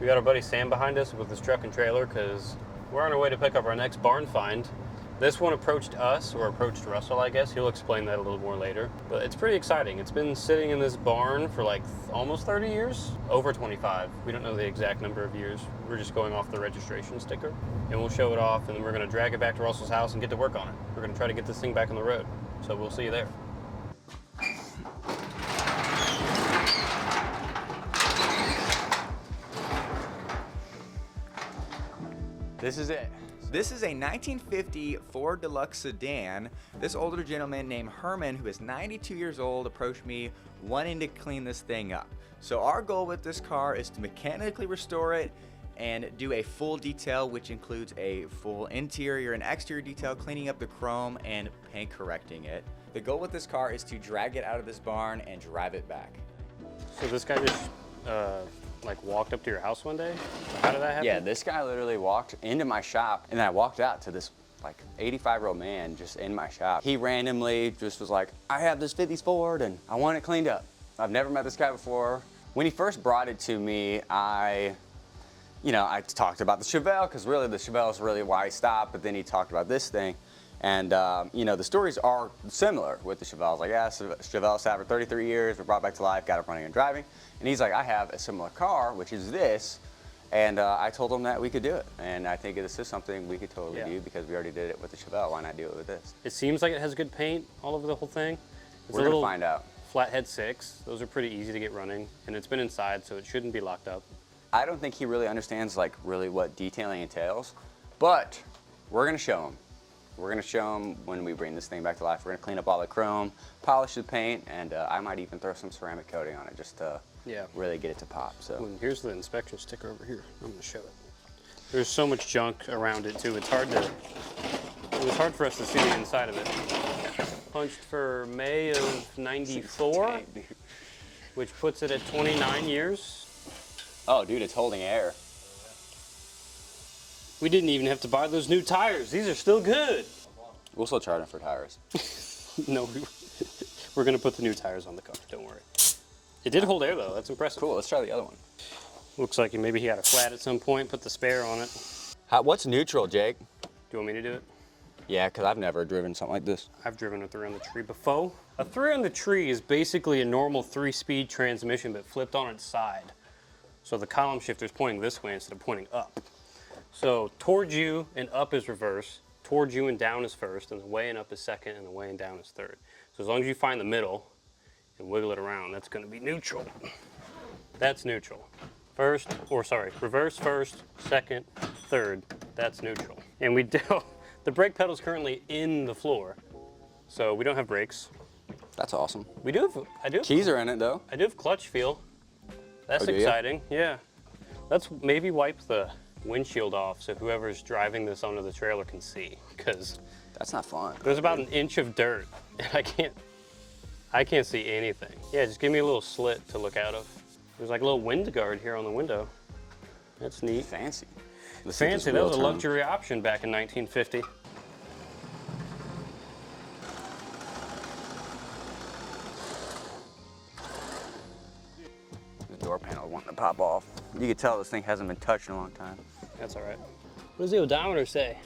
We got our buddy Sam behind us with his truck and trailer because we're on our way to pick up our next barn find. This one approached us, or approached Russell, I guess. He'll explain that a little more later. But it's pretty exciting. It's been sitting in this barn for like almost 30 years, over 25. We don't know the exact number of years. We're just going off the registration sticker. And we'll show it off, and then we're gonna drag it back to Russell's house and get to work on it. We're gonna try to get this thing back on the road. So we'll see you there. This is it. This is a 1950 Ford Deluxe Sedan. This older gentleman named Herman, who is 92 years old, approached me wanting to clean this thing up. So our goal with this car is to mechanically restore it and do a full detail, which includes a full interior and exterior detail, cleaning up the chrome and paint correcting it. The goal with this car is to drag it out of this barn and drive it back. So this guy just like walked up to your house one day? How did that happen? Yeah, this guy literally walked into my shop, and then I walked out to this like 85-year-old man just in my shop. He randomly just was like, I have this 50s Ford and I want it cleaned up. I've never met this guy before. When he first brought it to me, I talked about the Chevelle, because really the Chevelle is really why I stopped, but then he talked about this thing. And the stories are similar with the Chevelle. I was like, yeah, Chevelle sat for 33 years, we brought it back to life, got it running and driving. And he's like, I have a similar car, which is this. And I told him that we could do it. And I think this is something we could totally do because we already did it with the Chevelle. Why not do it with this? It seems like it has good paint all over the whole thing. It's We're gonna find out. Flathead 6. Those are pretty easy to get running. And it's been inside, so it shouldn't be locked up. I don't think he really understands like really what detailing entails, but we're gonna show him. We're gonna show him when we bring this thing back to life. We're gonna clean up all the chrome, polish the paint, and I might even throw some ceramic coating on it just to really get it to pop. So and here's the inspection sticker over here. I'm gonna show it. There's so much junk around it too. It was hard for us to see the inside of it. Punched for May of '94, which puts it at 29 years. Oh, dude, it's holding air. We didn't even have to buy those new tires. These are still good. We'll still charge him for tires. No, we're gonna put the new tires on the car, don't worry. It did hold air though, that's impressive. Cool, let's try the other one. Looks like maybe he had a flat at some point, put the spare on it. What's neutral, Jake? Do you want me to do it? Yeah, because I've never driven something like this. I've driven a 3 on the tree before. A 3 on the tree is basically a normal 3-speed transmission, but flipped on its side. So the column shifter is pointing this way instead of pointing up. So towards you and up is reverse, towards you and down is first, and the way and up is second, and the way and down is third. So as long as you find the middle and wiggle it around, that's gonna be neutral. That's neutral. Reverse first, second, third, that's neutral. And the brake pedal's currently in the floor, so we don't have brakes. That's awesome. Keys are in it though. I do have clutch feel. That's exciting, yeah. Let's maybe wipe the windshield off so whoever's driving this onto the trailer can see, because that's not fun. There's about an inch of dirt, and I can't see anything. Yeah, just give me a little slit to look out of. There's like a little wind guard here on the window. That's neat. Fancy. Fancy, that was a luxury option back in 1950. The door panel wanting to pop off. You can tell this thing hasn't been touched in a long time. That's all right. What does the odometer say?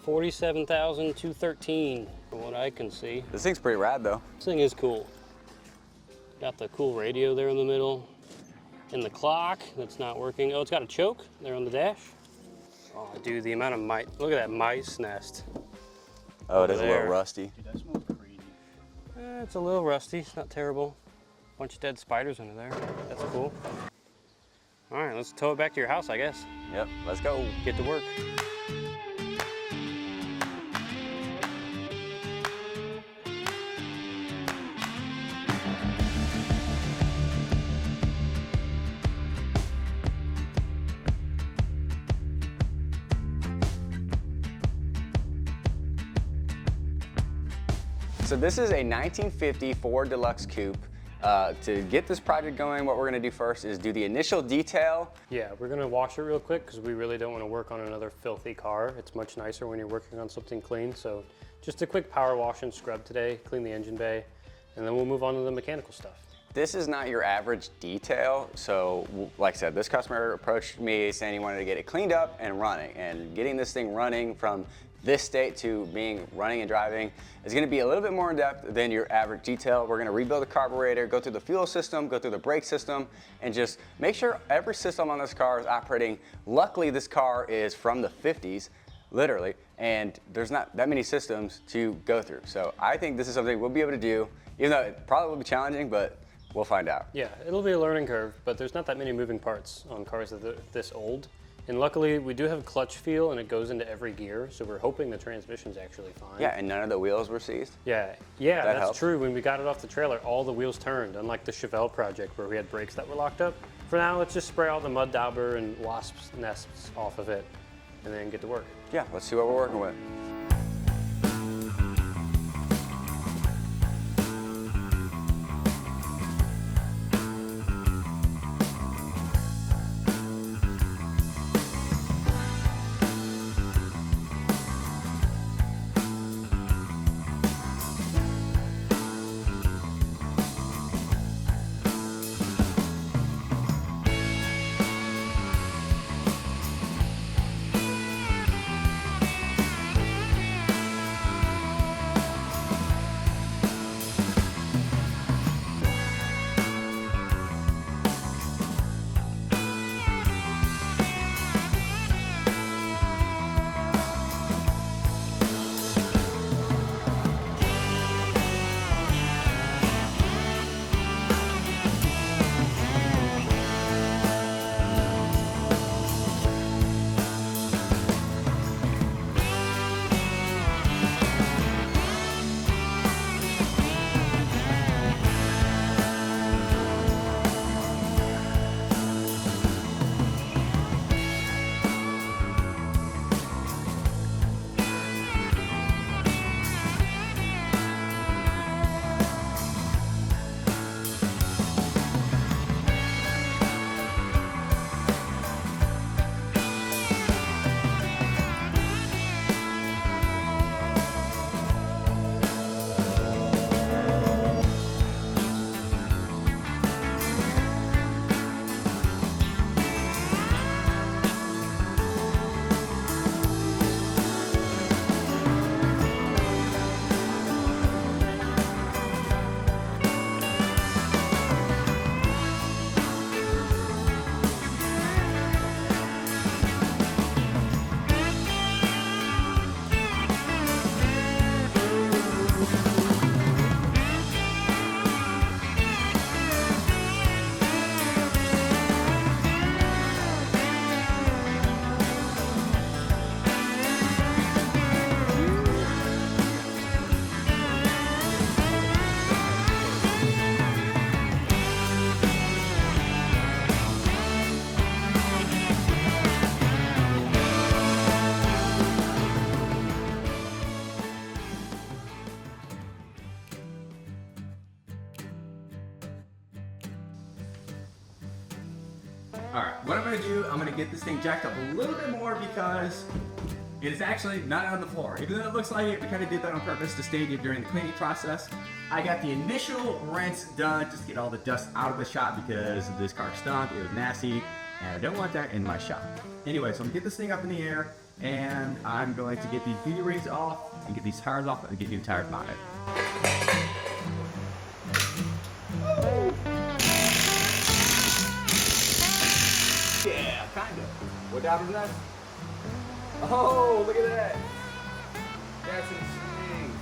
47,213, from what I can see. This thing's pretty rad though. This thing is cool. Got the cool radio there in the middle. And the clock that's not working. Oh, it's got a choke there on the dash. Oh, dude, the amount of mice. Look at that mice nest. Oh, it is a little rusty. Dude, that smells crazy. It's a little rusty. It's not terrible. Bunch of dead spiders under there. That's cool. All right, let's tow it back to your house, I guess. Yep, let's go. Get to work. So this is a 1950 Ford Deluxe Coupe. To get this project going, what we're gonna do first is do the initial detail. Yeah, we're gonna wash it real quick because we really don't want to work on another filthy car. It's much nicer when you're working on something clean. So just a quick power wash and scrub today, clean the engine bay, and then we'll move on to the mechanical stuff. This is not your average detail. So like I said, this customer approached me saying he wanted to get it cleaned up and running, and getting this thing running from this state to being running and driving is going to be a little bit more in depth than your average detail. We're going to rebuild the carburetor, go through the fuel system, go through the brake system, and just make sure every system on this car is operating. Luckily, this car is from the 50s, literally, and there's not that many systems to go through. So I think this is something we'll be able to do, even though it probably will be challenging, but we'll find out. Yeah, it'll be a learning curve, but there's not that many moving parts on cars that are this old. And luckily, we do have clutch feel, and it goes into every gear, so we're hoping the transmission's actually fine. Yeah, and none of the wheels were seized. Yeah, that's helps. true. When we got it off the trailer, all the wheels turned, unlike the Chevelle project where we had brakes that were locked up. For now, let's just spray all the mud dauber and wasps nests off of it, and then get to work. Yeah, let's see what we're working with. Alright, what I'm going to do, I'm going to get this thing jacked up a little bit more because it is actually not on the floor. Even though it looks like it, we kind of did that on purpose to stage it during the cleaning process. I got the initial rinse done just to get all the dust out of the shop because this car stunk, it was nasty, and I don't want that in my shop. Anyway, so I'm going to get this thing up in the air, and I'm going to get these beauty rings off, and get these tires off, and get new tires mounted. Yeah, kind of. What dab is that? Oh, look at that. That's insane.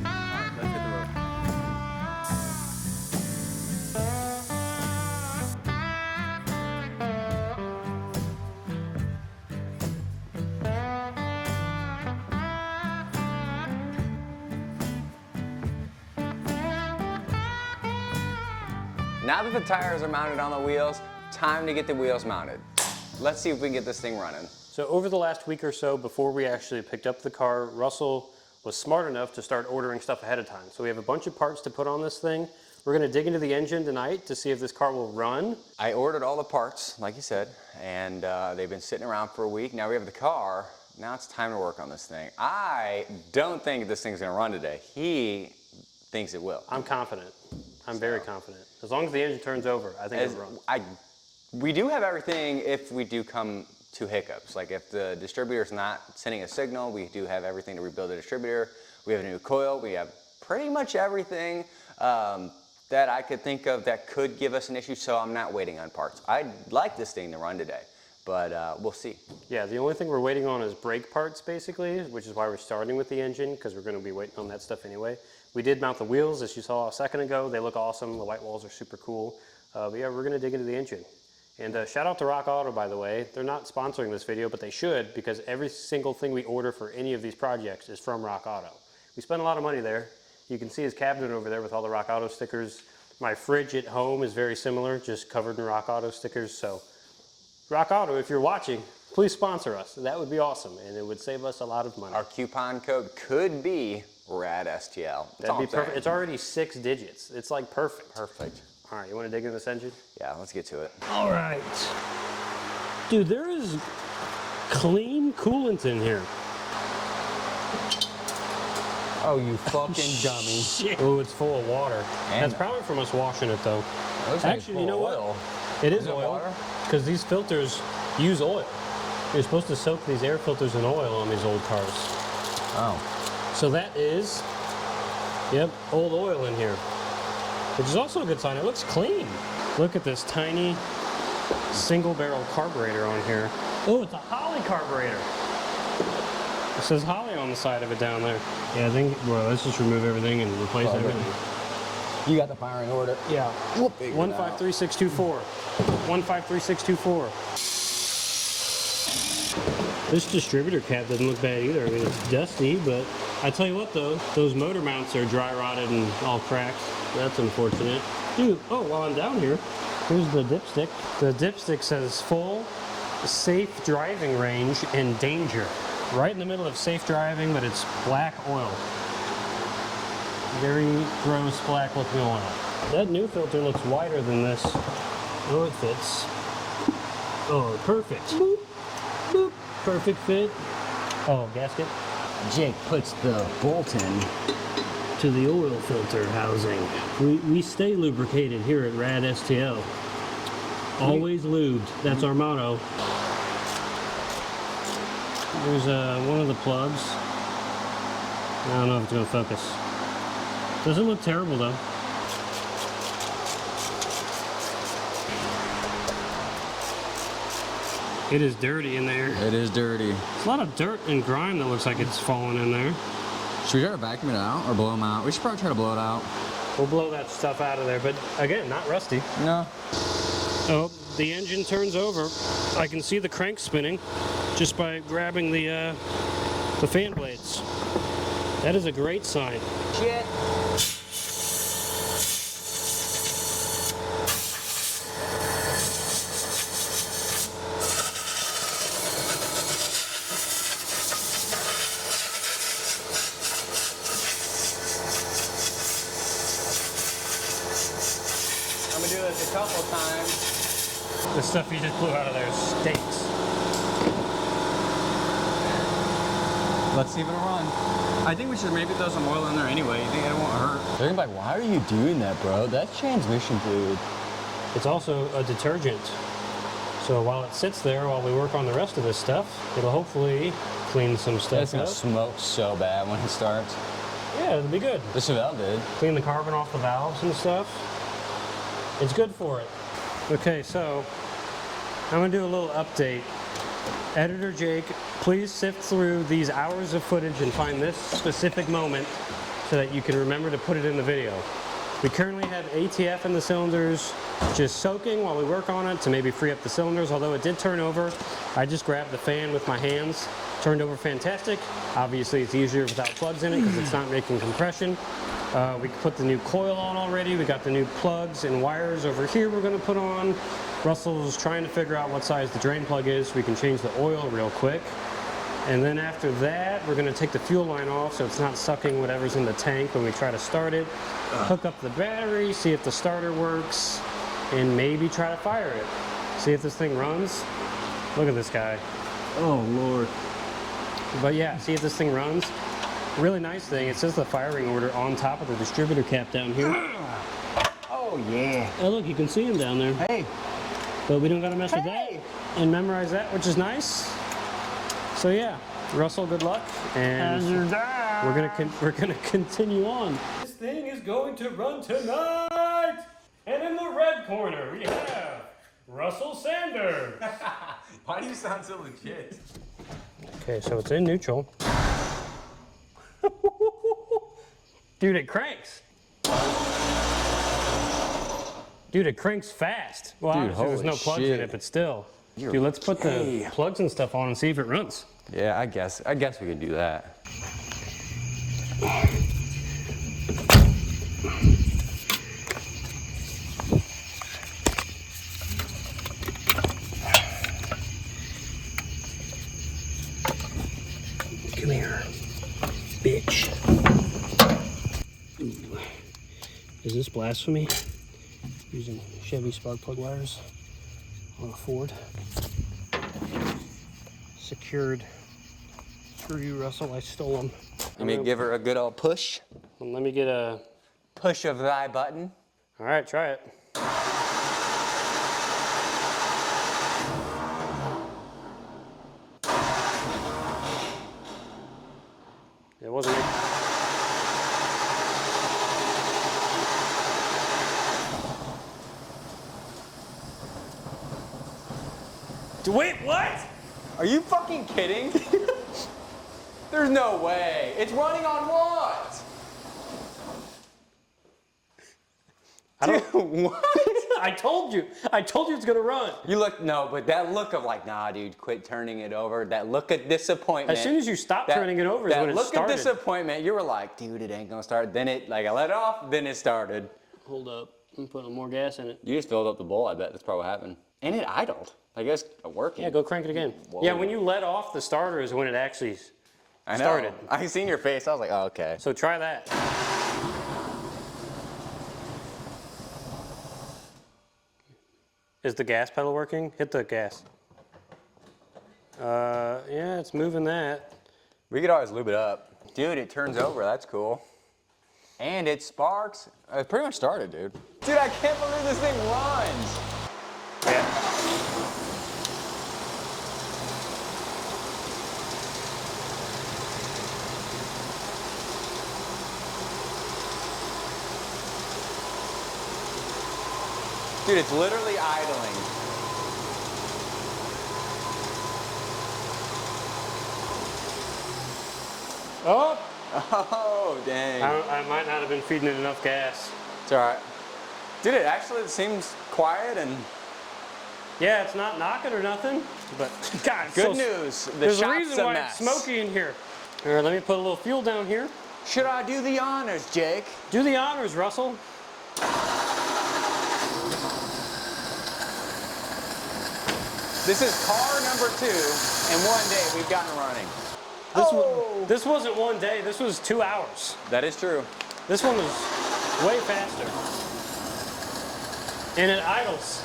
Alright, let's hit the road. Now that the tires are mounted on the wheels, time to get the wheels mounted. Let's see if we can get this thing running. So over the last week or so, before we actually picked up the car, Russell was smart enough to start ordering stuff ahead of time. So we have a bunch of parts to put on this thing. We're gonna dig into the engine tonight to see if this car will run. I ordered all the parts, like you said, and they've been sitting around for a week. Now we have the car. Now it's time to work on this thing. I don't think this thing's gonna run today. He thinks it will. I'm confident. I'm very confident. As long as the engine turns over, I think it'll run. We do have everything if we do come to hiccups. Like if the distributor's not sending a signal, we do have everything to rebuild the distributor. We have a new coil. We have pretty much everything that I could think of that could give us an issue, so I'm not waiting on parts. I'd like this thing to run today, but we'll see. Yeah, the only thing we're waiting on is brake parts, basically, which is why we're starting with the engine, because we're going to be waiting on that stuff anyway. We did mount the wheels, as you saw a second ago. They look awesome. The white walls are super cool. But yeah, we're going to dig into the engine. And shout out to Rock Auto, by the way. They're not sponsoring this video, but they should, because every single thing we order for any of these projects is from Rock Auto. We spend a lot of money there. You can see his cabinet over there with all the Rock Auto stickers. My fridge at home is very similar, just covered in Rock Auto stickers. So Rock Auto, if you're watching, please sponsor us. That would be awesome, and it would save us a lot of money. Our coupon code could be RADSTL. That'd be perfect. It's already 6 digits. It's like perfect. Perfect. All right, you want to dig into this engine? Yeah, let's get to it. All right. Dude, there is clean coolant in here. Oh, you fucking dummy. Shit. Oh, it's full of water. And that's probably from us washing it, though. Actually, you know what? It is oil, because these filters use oil. You're supposed to soak these air filters in oil on these old cars. Oh. So that is, yep, old oil in here, which is also a good sign. It looks clean. Look at this tiny single barrel carburetor on here. Oh, it's a Holley carburetor. It says Holley on the side of it down there. Yeah, I think, well, let's just remove everything and replace everything. You got the firing order. Yeah. 153624. 153624. This distributor cap doesn't look bad either. I mean, it's dusty, but I tell you what though, those motor mounts are dry rotted and all cracked. That's unfortunate. Dude, oh, while I'm down here, here's the dipstick. The dipstick says full, safe driving range and danger. Right in the middle of safe driving, but it's black oil. Very gross black looking oil. That new filter looks wider than this. Oh, it fits. Oh, perfect. Boop, boop. Perfect fit. Oh, gasket. Jake puts the bolt in to the oil filter housing. We stay lubricated here at RADSTL. Always lubed. That's our motto. There's one of the plugs. I don't know if it's going to focus. Doesn't look terrible though. It is dirty in there. It is dirty. It's a lot of dirt and grime that looks like it's falling in there. Should we try to vacuum it out or blow them out? We should probably try to blow it out. We'll blow that stuff out of there, but again, not rusty. No. Oh, the engine turns over. I can see the crank spinning just by grabbing the fan blades. That is a great sign. Shit. I'm gonna do this a couple times. The stuff you just blew out of there stinks. Let's see if it'll run. I think we should maybe throw some oil in there anyway. You think it won't hurt? They're gonna be like, why are you doing that, bro? That's transmission fluid. It's also a detergent. So while it sits there, while we work on the rest of this stuff, it'll hopefully clean some stuff It's gonna up. smoke so bad when it starts. Yeah, it'll be good. The Chevelle did. Clean the carbon off the valves and stuff. It's good for it. Okay, so I'm gonna do a little update. Editor Jake, please sift through these hours of footage and find this specific moment so that you can remember to put it in the video. We currently have ATF in the cylinders, just soaking while we work on it to maybe free up the cylinders, although it did turn over. I just grabbed the fan with my hands, turned over fantastic. Obviously it's easier without plugs in it because it's not making compression. We put the new coil on already. We got the new plugs and wires over here we're gonna put on. Russell's trying to figure out what size the drain plug is so we can change the oil real quick. And then after that, we're gonna take the fuel line off so it's not sucking whatever's in the tank when we try to start it. Hook up the battery, see if the starter works, and maybe try to fire it. See if this thing runs. Look at this guy. Oh, Lord. But yeah, see if this thing runs. Really nice thing, it says the firing order on top of the distributor cap down here. Oh, yeah. Oh, look, you can see him down there. Hey. But we don't gotta mess with that and memorize that, which is nice. So yeah, Russell, good luck, and we're gonna continue on. This thing is going to run tonight, and in the red corner we have Russell Sanders. Why do you sound so legit? Okay, so it's in neutral. Dude, it cranks. Dude, it cranks fast. Well, Dude, obviously there's no plugs in it, but still. Dude, let's put the plugs and stuff on and see if it runs. Yeah, I guess we could do that. Come here, bitch. Ooh. Is this blasphemy? Using Chevy spark plug wires on a Ford. Secured. Screw you, Russell, I stole them. Let me give her a good old push. Let me get a... Push of thy button. All right, try it. It wasn't me. Wait, what? Are you fucking kidding? There's no way. It's running on what? Dude, what? I told you it's gonna run. You look, no, but that look of like, nah, dude, quit turning it over. That look of disappointment. As soon as you stopped turning it over is when it started. That look of disappointment, you were like, dude, it ain't gonna start. Then it, like, I let it off, then it started. Hold up, I'm putting more gas in it. You just filled up the bowl, I bet that's probably what happened. And it idled. I guess working. Yeah, go crank it again. Whoa. Yeah, when you let off the starter is when it actually I know. started. I seen your face, I was like, oh, okay. So try that. Is the gas pedal working? Hit the gas. Yeah, it's moving that. We could always lube it up. Dude, it turns over, that's cool. And it sparks. It pretty much started, dude. Dude, I can't believe this thing runs. Yeah. Dude, it's literally idling. Oh! Oh, dang. I might not have been feeding it enough gas. It's all right. Dude, it actually seems quiet and... Yeah, it's not knocking or nothing, but God, it's good news. The there's a shop's reason a why mess. it's smoky in here. All right, let me put a little fuel down here. Should I do the honors, Jake? Do the honors, Russell. This is car number 2, and one day we've gotten running. This wasn't one day, this was 2 hours. That is true. This one was way faster. And it idles.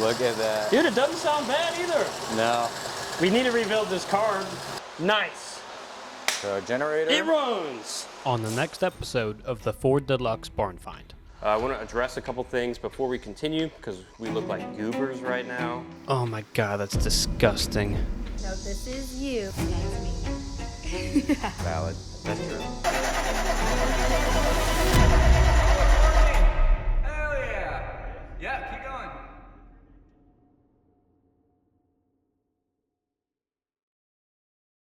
Look at that. Dude, it doesn't sound bad either. No. We need to rebuild this car. Nice. So generator. It runs. On the next episode of the Ford Deluxe Barn Find. I want to address a couple things before we continue because we look like goobers right now. Oh my God, that's disgusting. No, this is you. Valid. That's true.